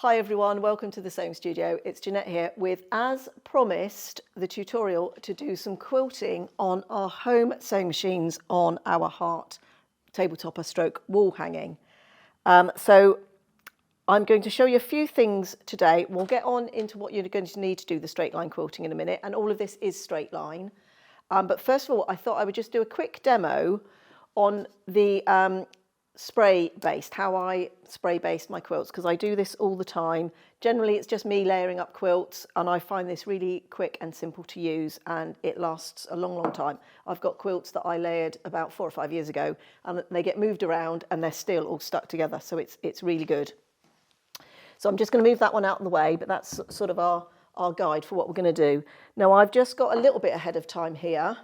Hi everyone, welcome to the Sewing Studio. It's Jeanette here with, as promised, the tutorial to do some quilting on our home sewing machines on our heart tabletopper stroke wall hanging. So I'm going to show you a few things today. We'll get on into what you're going to need to do the straight line quilting in a minute, and all of this is straight line. But first of all, I thought I would just do a quick demo on the spray baste, how I spray baste my quilts, because I do this all the time. Generally it's just me layering up quilts, and I find this really quick and simple to use, and it lasts a long time. I've got quilts that I layered about 4 or 5 years ago, and they get moved around and they're still all stuck together, so it's really good. So I'm just going to move that one out of the way, but that's sort of our guide for what we're going to do. Now I've just got a little bit ahead of time here,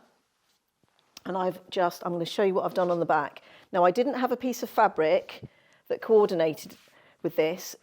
and I'm going to show you what I've done on the back. Now, I didn't have a piece of fabric that coordinated with this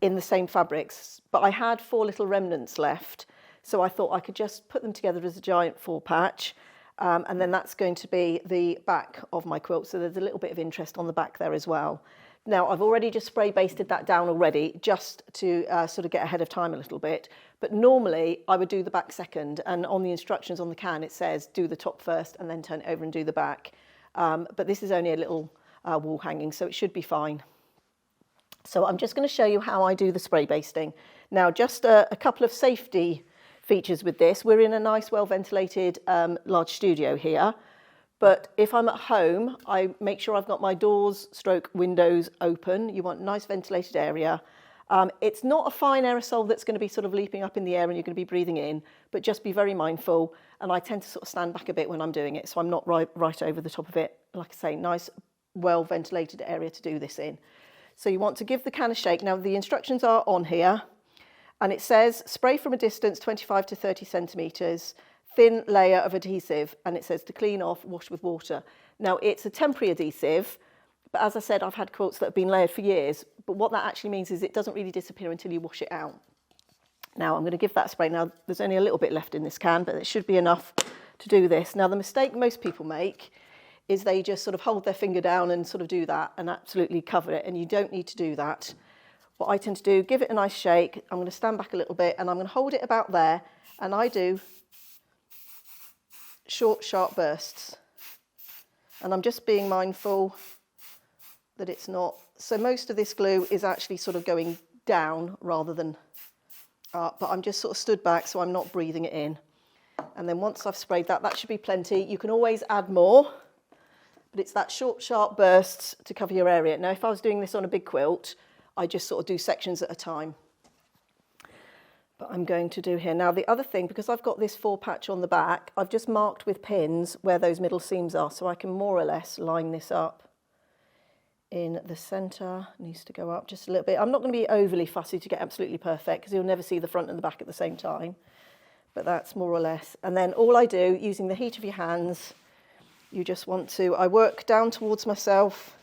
in the same fabrics, but I had 4 little remnants left, so I thought I could just put them together as a giant 4 patch, and then that's going to be the back of my quilt, so there's a little bit of interest on the back there as well. Now, I've already just spray basted that down already, just to sort of get ahead of time a little bit. But normally I would do the back second, and on the instructions on the can it says do the top first and then turn it over and do the back. But this is only a little wall hanging, so it should be fine. So I'm just going to show you how I do the spray basting. Now, just a couple of safety features with this. We're in a nice, well-ventilated large studio here. But if I'm at home, I make sure I've got my doors stroke windows open. You want a nice ventilated area. It's not a fine aerosol that's going to be sort of leaping up in the air and you're going to be breathing in, but just be very mindful. And I tend to sort of stand back a bit when I'm doing it, so I'm not right over the top of it. Like I say, nice, well-ventilated area to do this in. So you want to give the can a shake. Now, the instructions are on here, and it says spray from a distance 25 to 30 centimetres. Thin layer of adhesive, and it says to clean off, wash with water. Now, it's a temporary adhesive, but as I said, I've had quilts that have been layered for years, but what that actually means is it doesn't really disappear until you wash it out. Now, I'm going to give that a spray. Now, there's only a little bit left in this can, but it should be enough to do this. Now, the mistake most people make is they just sort of hold their finger down and sort of do that and absolutely cover it, and you don't need to do that. What I tend to do, give it a nice shake. I'm going to stand back a little bit, and I'm going to hold it about there, and I do short, sharp bursts, and I'm just being mindful that it's not, so most of this glue is actually sort of going down rather than up, but I'm just sort of stood back so I'm not breathing it in. And then once I've sprayed that, that should be plenty. You can always add more, but it's that short, sharp bursts to cover your area. Now, if I was doing this on a big quilt, I just sort of do sections at a time. But I'm going to do here. Now, the other thing, because I've got this 4 patch on the back, I've just marked with pins where those middle seams are, so I can more or less line this up in the centre. Needs to go up just a little bit. I'm not going to be overly fussy to get absolutely perfect, because you'll never see the front and the back at the same time. But that's more or less. And then all I do, using the heat of your hands, you just want to, I work down towards myself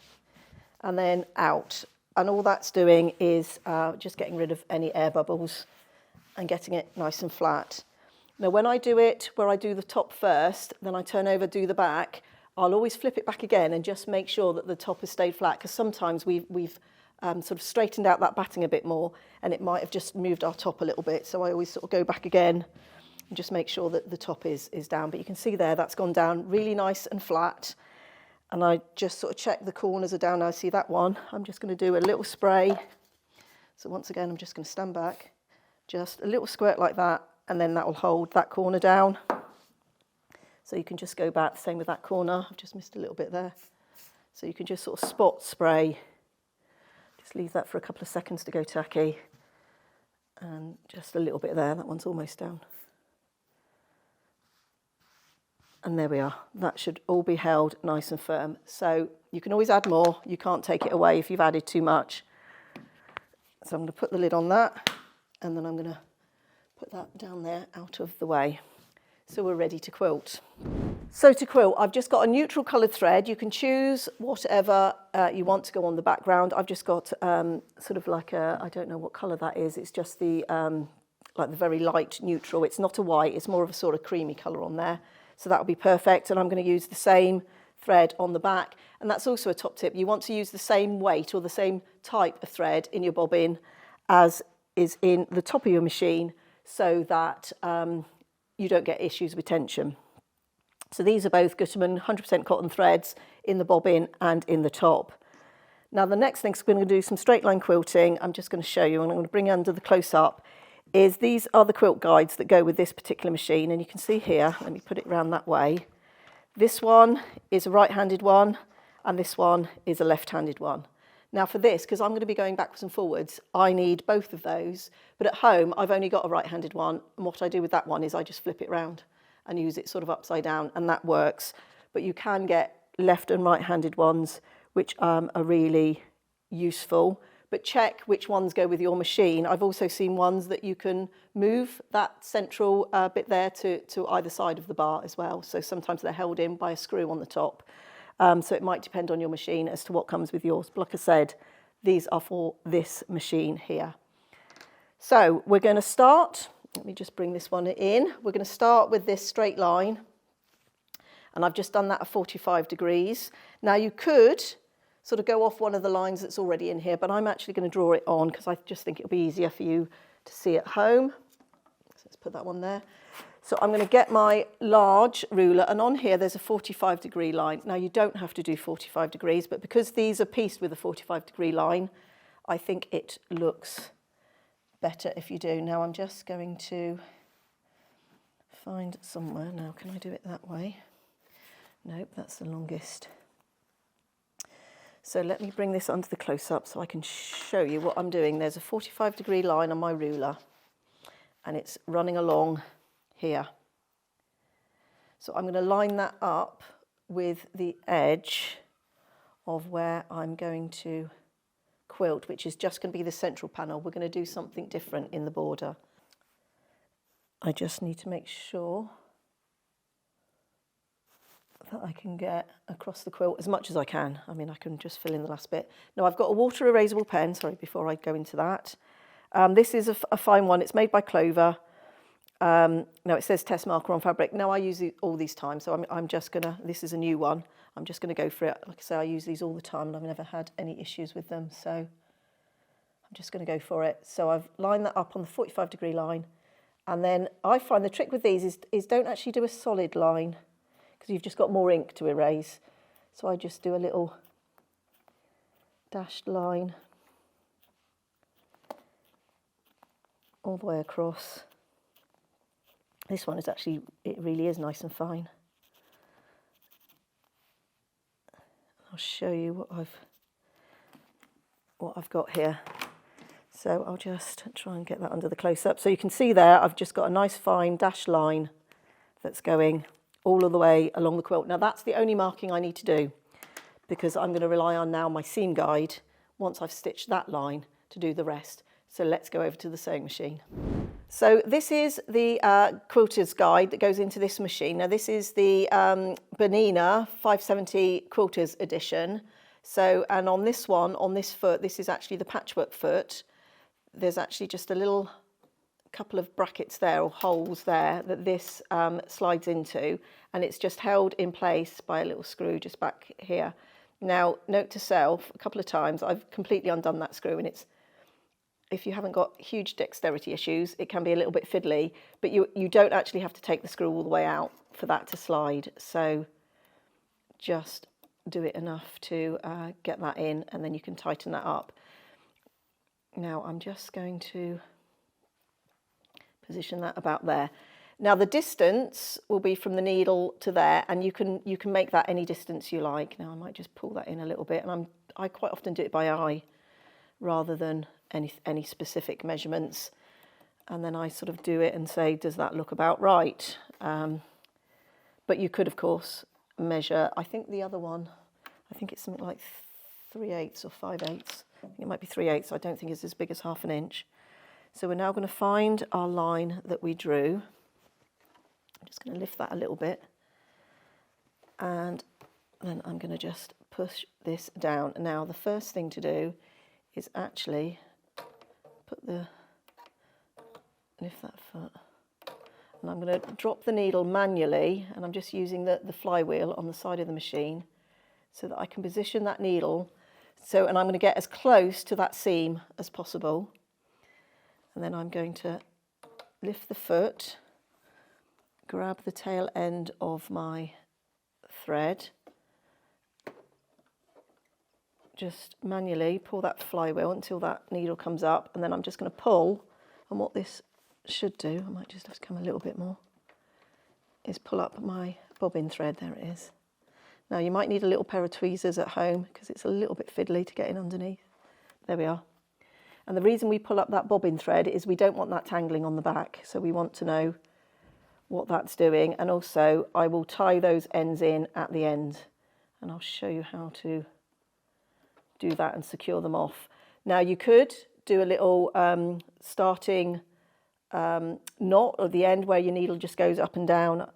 and then out. And all that's doing is just getting rid of any air bubbles and getting it nice and flat. Now, when I do it where I do the top first, then I turn over, do the back, I'll always flip it back again and just make sure that the top has stayed flat, because sometimes we've sort of straightened out that batting a bit more and it might have just moved our top a little bit. So I always sort of go back again and just make sure that the top is down. But you can see there, that's gone down really nice and flat. And I just sort of check the corners are down. Now I see that one. I'm just going to do a little spray. So once again, I'm just going to stand back. Just a little squirt like that, and then that will hold that corner down. So you can just go back, same with that corner. I've just missed a little bit there. So you can just sort of spot spray. Just leave that for a couple of seconds to go tacky. And just a little bit there, that one's almost down. And there we are. That should all be held nice and firm. So you can always add more. You can't take it away if you've added too much. So I'm going to put the lid on that. And then I'm going to put that down there out of the way. So we're ready to quilt. So to quilt, I've just got a neutral coloured thread. You can choose whatever you want to go on the background. I've just got sort of like a, I don't know what colour that is. It's just the like the very light neutral. It's not a white, it's more of a sort of creamy colour on there. So that'll be perfect. And I'm going to use the same thread on the back. And that's also a top tip. You want to use the same weight or the same type of thread in your bobbin as is in the top of your machine, so that you don't get issues with tension. So these are both Gutermann 100% cotton threads in the bobbin and in the top. Now the next thing, so we're going to do some straight line quilting. I'm just going to show you, and I'm going to bring it under the close up, is these are the quilt guides that go with this particular machine. And you can see here, let me put it around that way. This one is a right-handed one, and this one is a left-handed one. Now for this, because I'm going to be going backwards and forwards, I need both of those. But at home, I've only got a right-handed one. And what I do with that one is I just flip it round and use it sort of upside down, and that works. But you can get left and right-handed ones, which are really useful. But check which ones go with your machine. I've also seen ones that you can move that central bit there to either side of the bar as well. So sometimes they're held in by a screw on the top. So it might depend on your machine as to what comes with yours. But like I said, these are for this machine here. So we're going to start, let me just bring this one in. We're going to start with this straight line. And I've just done that at 45 degrees. Now you could sort of go off one of the lines that's already in here, but I'm actually going to draw it on because I just think it'll be easier for you to see at home. So let's put that one there. So I'm going to get my large ruler, and on here there's a 45-degree line. Now you don't have to do 45 degrees, but because these are pieced with a 45-degree line, I think it looks better if you do. Now I'm just going to find somewhere. Now can I do it that way? Nope, that's the longest. So let me bring this under the close-up so I can show you what I'm doing. There's a 45-degree line on my ruler, and it's running along here. So I'm going to line that up with the edge of where I'm going to quilt, which is just going to be the central panel. We're going to do something different in the border. I just need to make sure that I can get across the quilt as much as I can. I mean, I can just fill in the last bit. Now I've got a water erasable pen, sorry, before I go into that. This is a fine one, it's made by Clover. Now it says test marker on fabric. Now I use all these times, so I'm just gonna, this is a new one, I'm just gonna go for it. Like I say, I use these all the time and I've never had any issues with them, so I'm just gonna go for it. So I've lined that up on the 45-degree line, and then I find the trick with these is don't actually do a solid line, because you've just got more ink to erase. So I just do a little dashed line all the way across. This one is actually, it really is nice and fine. I'll show you what I've got here. So I'll just try and get that under the close-up. So you can see there, I've just got a nice fine dashed line that's going all of the way along the quilt. Now that's the only marking I need to do, because I'm going to rely on now my seam guide once I've stitched that line to do the rest. So let's go over to the sewing machine. So this is the quilter's guide that goes into this machine. Now this is the Bernina 570 quilter's edition. So, and on this one, on this foot, this is actually the Patchwork Foot. There's actually just a little couple of brackets there, or holes there, that this slides into, and it's just held in place by a little screw just back here. Now, note to self, a couple of times I've completely undone that screw, and it's, if you haven't got huge dexterity issues, it can be a little bit fiddly, but you don't actually have to take the screw all the way out for that to slide. So just do it enough to get that in, and then you can tighten that up. Now I'm just going to position that about there. Now the distance will be from the needle to there, and you can make that any distance you like. Now I might just pull that in a little bit, and I quite often do it by eye rather than any specific measurements, and then I sort of do it and say, does that look about right? But you could of course measure. I think the other one, I think it's something like 3/8 or 5/8. I think it might be 3/8. I don't think it's as big as 1/2 inch. So we're now going to find our line that we drew. I'm just going to lift that a little bit, and then I'm going to just push this down. Now the first thing to do is actually lift that foot, and And I'm going to drop the needle manually, and I'm just using the flywheel on the side of the machine so that I can position that needle. And I'm going to get as close to that seam as possible. And then I'm going to lift the foot, grab the tail end of my thread, just manually pull that flywheel until that needle comes up, and then I'm just going to pull. And what this should do, I might just have to come a little bit more, is pull up my bobbin thread. There it is. Now you might need a little pair of tweezers at home because it's a little bit fiddly to get in underneath. There we are. And the reason we pull up that bobbin thread is we don't want that tangling on the back, so we want to know what that's doing. And also I will tie those ends in at the end, and I'll show you how to do that and secure them off. Now you could do a little starting knot at the end where your needle just goes up and down,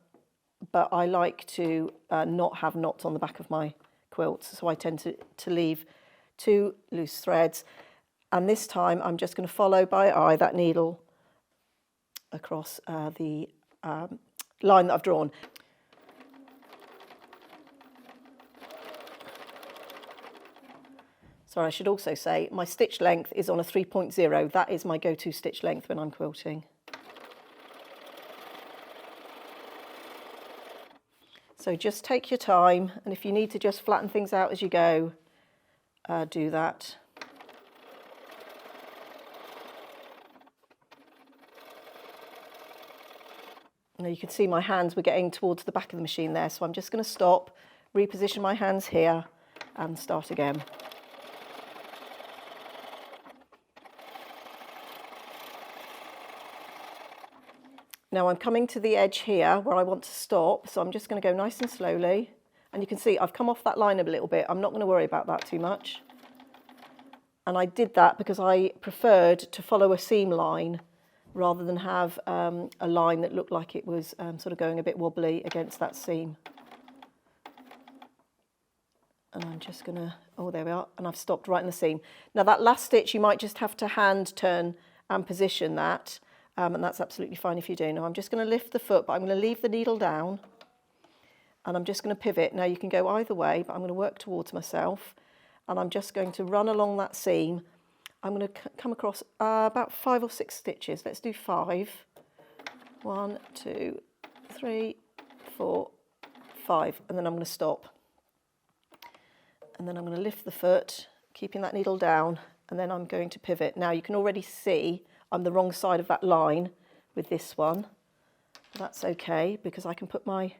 but I like to not have knots on the back of my quilts, so I tend to leave 2 loose threads. And this time I'm just going to follow by eye that needle across the line that I've drawn. Sorry, I should also say my stitch length is on a 3.0. That is my go-to stitch length when I'm quilting. So just take your time, and if you need to just flatten things out as you go, do that. Now you can see my hands were getting towards the back of the machine there, so I'm just going to stop, reposition my hands here and start again. Now I'm coming to the edge here where I want to stop, so I'm just going to go nice and slowly. And you can see I've come off that line a little bit. I'm not going to worry about that too much. And I did that because I preferred to follow a seam line rather than have a line that looked like it was sort of going a bit wobbly against that seam. And I'm just going to, oh, there we are, and I've stopped right in the seam. Now that last stitch you might just have to hand turn and position that. And that's absolutely fine if you do. Now I'm just going to lift the foot, but I'm going to leave the needle down, and I'm just going to pivot. Now you can go either way, but I'm going to work towards myself, and I'm just going to run along that seam. I'm going to come across about 5 or 6 stitches. Let's do 5. 1, 2, 3, 4, 5, and then I'm going to stop. And then I'm going to lift the foot, keeping that needle down, and then I'm going to pivot. Now you can already see I'm the wrong side of that line with this one. That's okay, because I can put my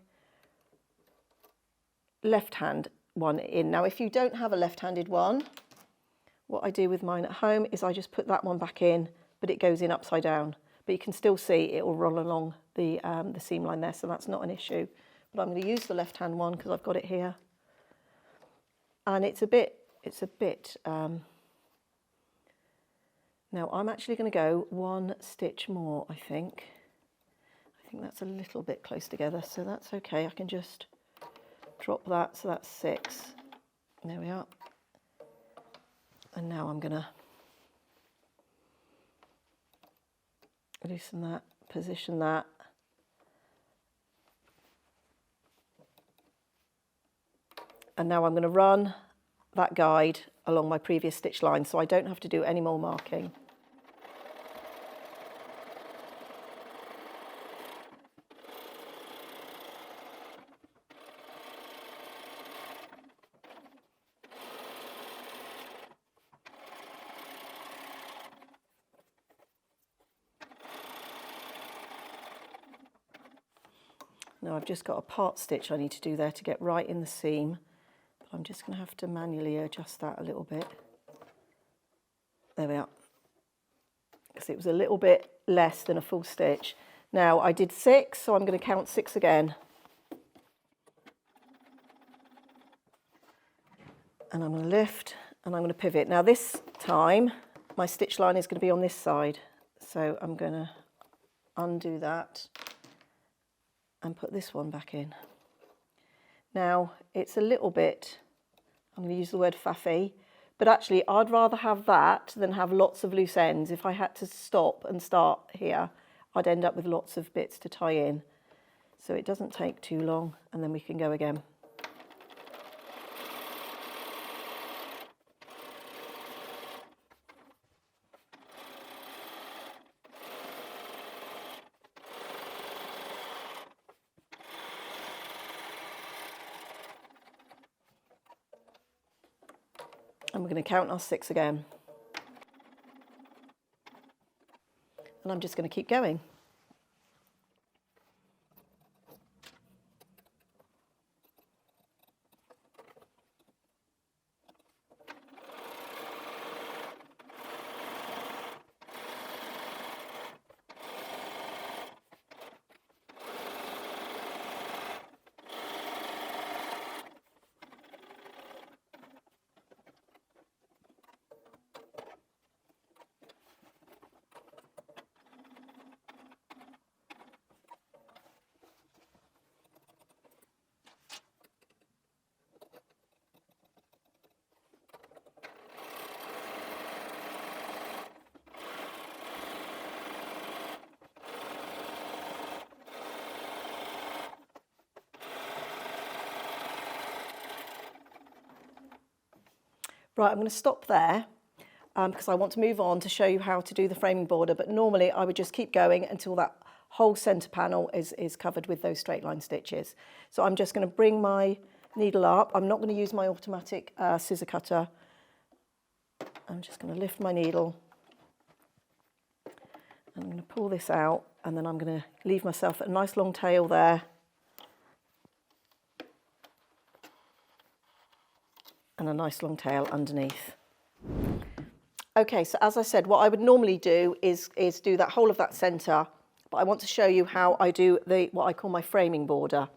left hand one in. Now if you don't have a left-handed one, what I do with mine at home is I just put that one back in, but it goes in upside down. But you can still see it will roll along the seam line there, so that's not an issue. But I'm going to use the left-hand one because I've got it here. And it's a bit now I'm actually going to go 1 stitch more, I think. I think that's a little bit close together, so that's okay. I can just drop that, so that's 6. There we are. And now I'm going to loosen that, position that. And now I'm going to run that guide along my previous stitch line, so I don't have to do any more marking. Now I've just got a part stitch I need to do there to get right in the seam. I'm just going to have to manually adjust that a little bit. There we are. Because it was a little bit less than a full stitch. Now I did 6, so I'm going to count 6 again. And I'm going to lift and I'm going to pivot. Now this time my stitch line is going to be on this side. So I'm going to undo that and put this one back in. Now, it's a little bit, I'm going to use the word faffy, but actually I'd rather have that than have lots of loose ends. If I had to stop and start here, I'd end up with lots of bits to tie in. So it doesn't take too long, and then we can go again. And we're going to count our 6 again. And I'm just going to keep going. Right, I'm going to stop there because I want to move on to show you how to do the framing border, but normally I would just keep going until that whole centre panel is covered with those straight line stitches. So I'm just going to bring my needle up. I'm not going to use my automatic scissor cutter. I'm just going to lift my needle. I'm going to pull this out, and then I'm going to leave myself a nice long tail there. And a nice long tail underneath. Okay, so as I said, what I would normally do is do that whole of that centre, but I want to show you how I do what I call my framing border.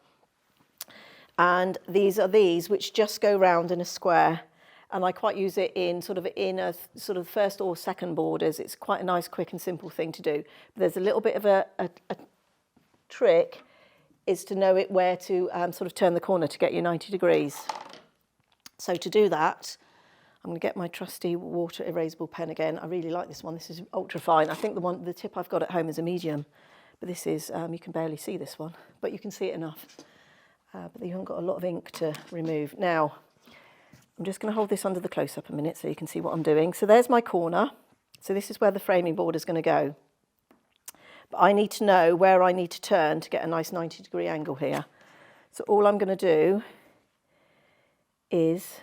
And these are which just go round in a square, and I quite use it in a sort of first or second borders. It's quite a nice, quick and simple thing to do. But there's a little bit of a trick, is to know where to sort of turn the corner to get you 90 degrees. So to do that, I'm going to get my trusty water erasable pen again. I really like this one. This is ultra fine. I think the tip I've got at home is a medium, but this is, you can barely see this one, but you can see it enough. But you haven't got a lot of ink to remove. Now, I'm just going to hold this under the close-up a minute so you can see what I'm doing. So there's my corner. So this is where the framing border is going to go. But I need to know where I need to turn to get a nice 90-degree angle here. So all I'm going to do is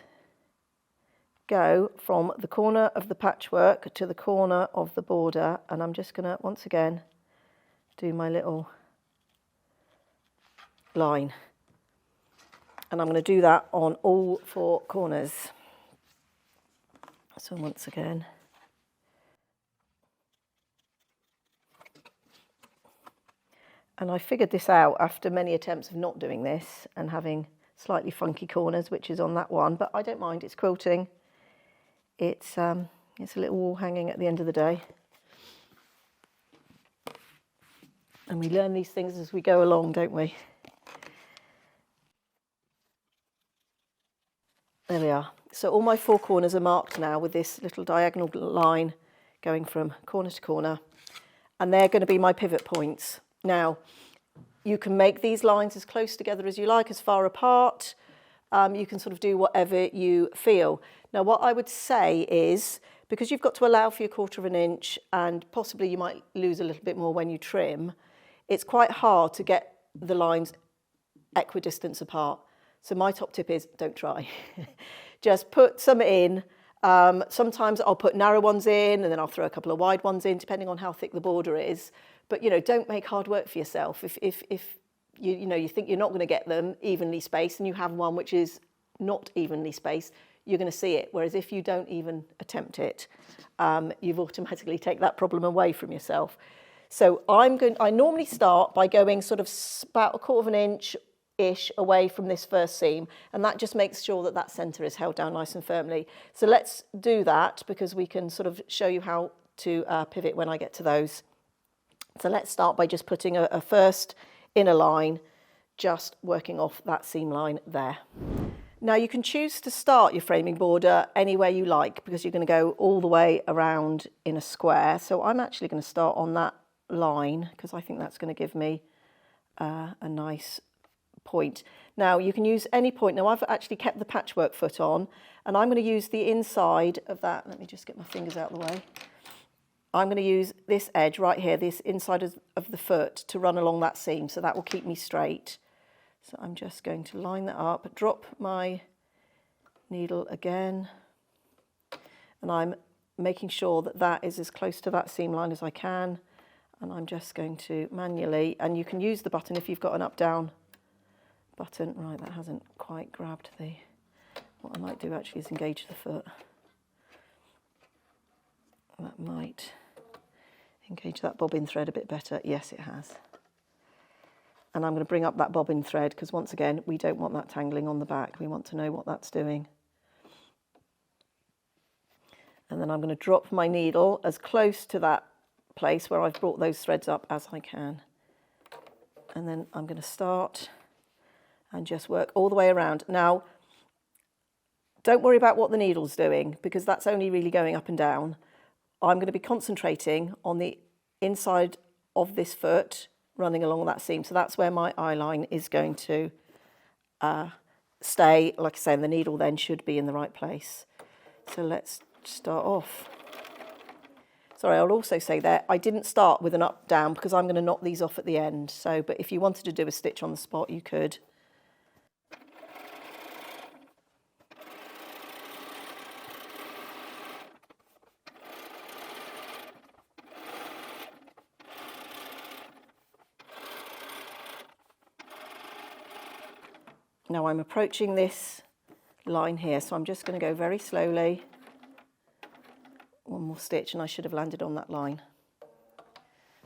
go from the corner of the patchwork to the corner of the border, and I'm just going to once again do my little line, and I'm going to do that on all 4 corners. So once again, and I figured this out after many attempts of not doing this and having slightly funky corners, which is on that one, but I don't mind. It's quilting. It's a little wall hanging at the end of the day, and we learn these things as we go along, don't we? There we are. So all my 4 corners are marked now with this little diagonal line going from corner to corner, and they're going to be my pivot points. Now, you can make these lines as close together as you like, as far apart. You can sort of do whatever you feel. Now, what I would say is, because you've got to allow for your 1/4 inch, and possibly you might lose a little bit more when you trim, it's quite hard to get the lines equidistant apart. So my top tip is don't try. Just put some in. Sometimes I'll put narrow ones in, and then I'll throw a couple of wide ones in, depending on how thick the border is. But, don't make hard work for yourself. If you think you're not going to get them evenly spaced, and you have one which is not evenly spaced, you're going to see it. Whereas if you don't even attempt it, you've automatically take that problem away from yourself. So I normally start by going sort of about 1/4 inch-ish away from this first seam, and that just makes sure that that centre is held down nice and firmly. So let's do that, because we can sort of show you how to pivot when I get to those. So let's start by just putting a first inner line, just working off that seam line there. Now you can choose to start your framing border anywhere you like, because you're going to go all the way around in a square. So I'm actually going to start on that line, because I think that's going to give me a nice point. Now you can use any point. Now I've actually kept the patchwork foot on, and I'm going to use the inside of that. Let me just get my fingers out of the way. I'm going to use this edge right here, this inside of the foot, to run along that seam, so that will keep me straight. So I'm just going to line that up, drop my needle again, and I'm making sure that that is as close to that seam line as I can, and I'm just going to manually, and you can use the button if you've got an up-down button. Right, that hasn't quite grabbed the, what I might do actually is engage the foot. That might engage that bobbin thread a bit better. Yes, it has. And I'm going to bring up that bobbin thread, because once again, we don't want that tangling on the back. We want to know what that's doing. And then I'm going to drop my needle as close to that place where I've brought those threads up as I can. And then I'm going to start and just work all the way around. Now, don't worry about what the needle's doing, because that's only really going up and down. I'm going to be concentrating on the inside of this foot running along that seam. So that's where my eye line is going to stay. Like I say, and the needle then should be in the right place. So let's start off. Sorry, I'll also say there, I didn't start with an up down because I'm going to knock these off at the end. So, but if you wanted to do a stitch on the spot, you could. Now I'm approaching this line here, so I'm just going to go very slowly. One more stitch and I should have landed on that line.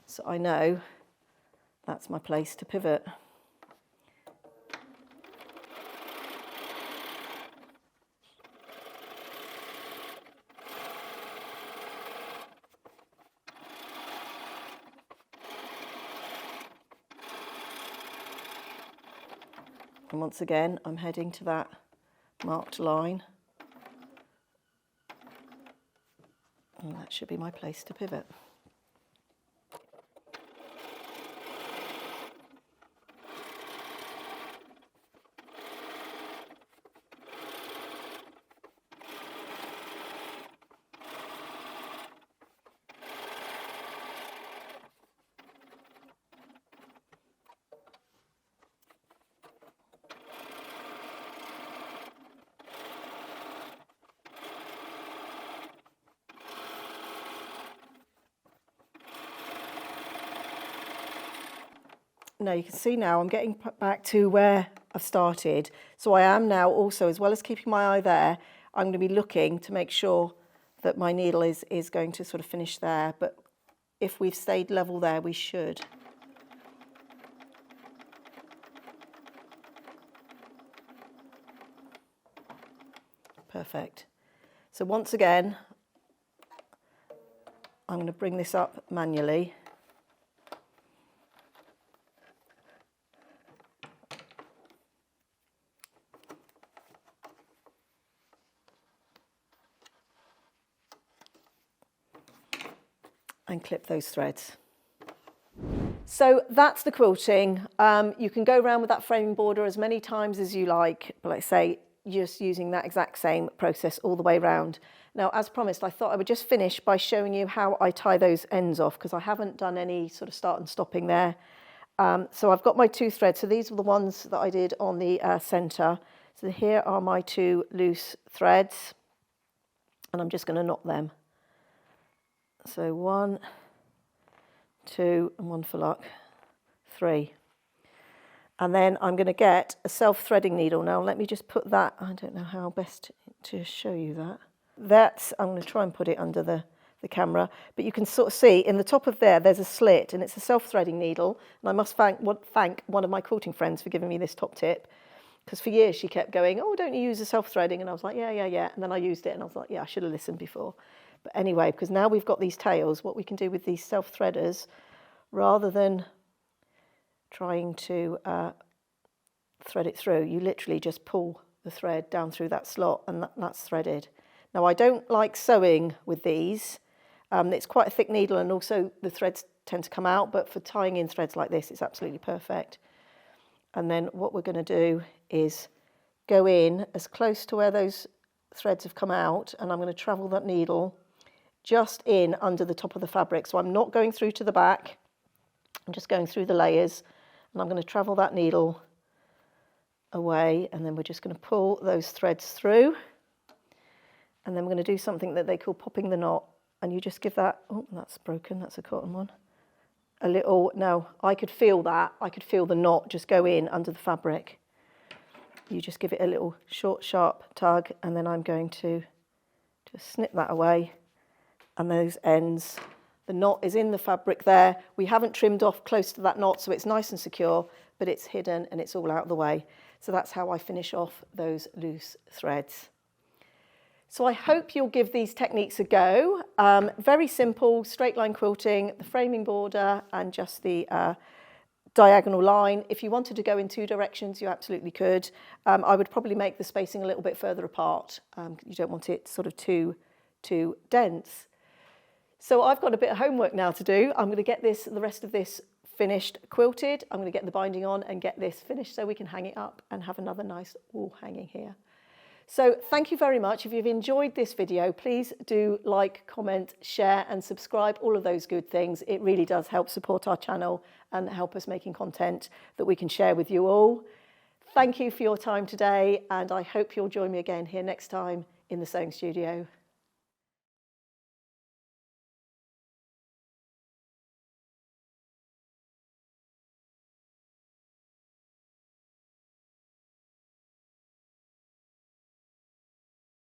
So I know that's my place to pivot. And once again, I'm heading to that marked line. And that should be my place to pivot. Now you can see now I'm getting back to where I've started. So I am now also, as well as keeping my eye there, I'm going to be looking to make sure that my needle is going to sort of finish there. But if we've stayed level there, we should. Perfect. So once again, I'm going to bring this up manually. And clip those threads. So that's the quilting. You can go around with that framing border as many times as you like, but like I say, just using that exact same process all the way around. Now, as promised, I thought I would just finish by showing you how I tie those ends off, because I haven't done any sort of start and stopping there. So I've got my two threads. So these were the ones that I did on the centre. So here are my two loose threads, and I'm just going to knot them. So 1, 2, and 1 for luck, 3. And then I'm going to get a self-threading needle. Now let me just put that, I don't know how best to show you that. I'm going to try and put it under the camera, but you can sort of see in the top of there's a slit, and it's a self-threading needle. And I must thank one of my quilting friends for giving me this top tip, because for years she kept going, oh, don't you use a self-threading? And I was like, yeah. And then I used it and I was like, yeah, I should have listened before. But anyway, because now we've got these tails, what we can do with these self-threaders, rather than trying to thread it through, you literally just pull the thread down through that slot, and that's threaded. Now, I don't like sewing with these. It's quite a thick needle, and also the threads tend to come out, but for tying in threads like this, it's absolutely perfect. And then what we're going to do is go in as close to where those threads have come out, and I'm going to travel that needle just in under the top of the fabric. So I'm not going through to the back, I'm just going through the layers, and I'm going to travel that needle away, and then we're just going to pull those threads through, and then we're going to do something that they call popping the knot, and you just give that, oh, that's broken, that's a cotton one, a little, no, I could feel that, I could feel the knot just go in under the fabric. You just give it a little short, sharp tug, and then I'm going to just snip that away, and those ends, the knot is in the fabric there. We haven't trimmed off close to that knot, so it's nice and secure, but it's hidden and it's all out of the way. So that's how I finish off those loose threads. So I hope you'll give these techniques a go. Very simple, straight line quilting, the framing border and just the diagonal line. If you wanted to go in two directions, you absolutely could. I would probably make the spacing a little bit further apart. You don't want it sort of too dense. So I've got a bit of homework now to do. I'm going to get the rest of this finished quilted. I'm going to get the binding on and get this finished so we can hang it up and have another nice wall hanging here. So thank you very much. If you've enjoyed this video, please do like, comment, share and subscribe, all of those good things. It really does help support our channel and help us making content that we can share with you all. Thank you for your time today, and I hope you'll join me again here next time in the sewing studio.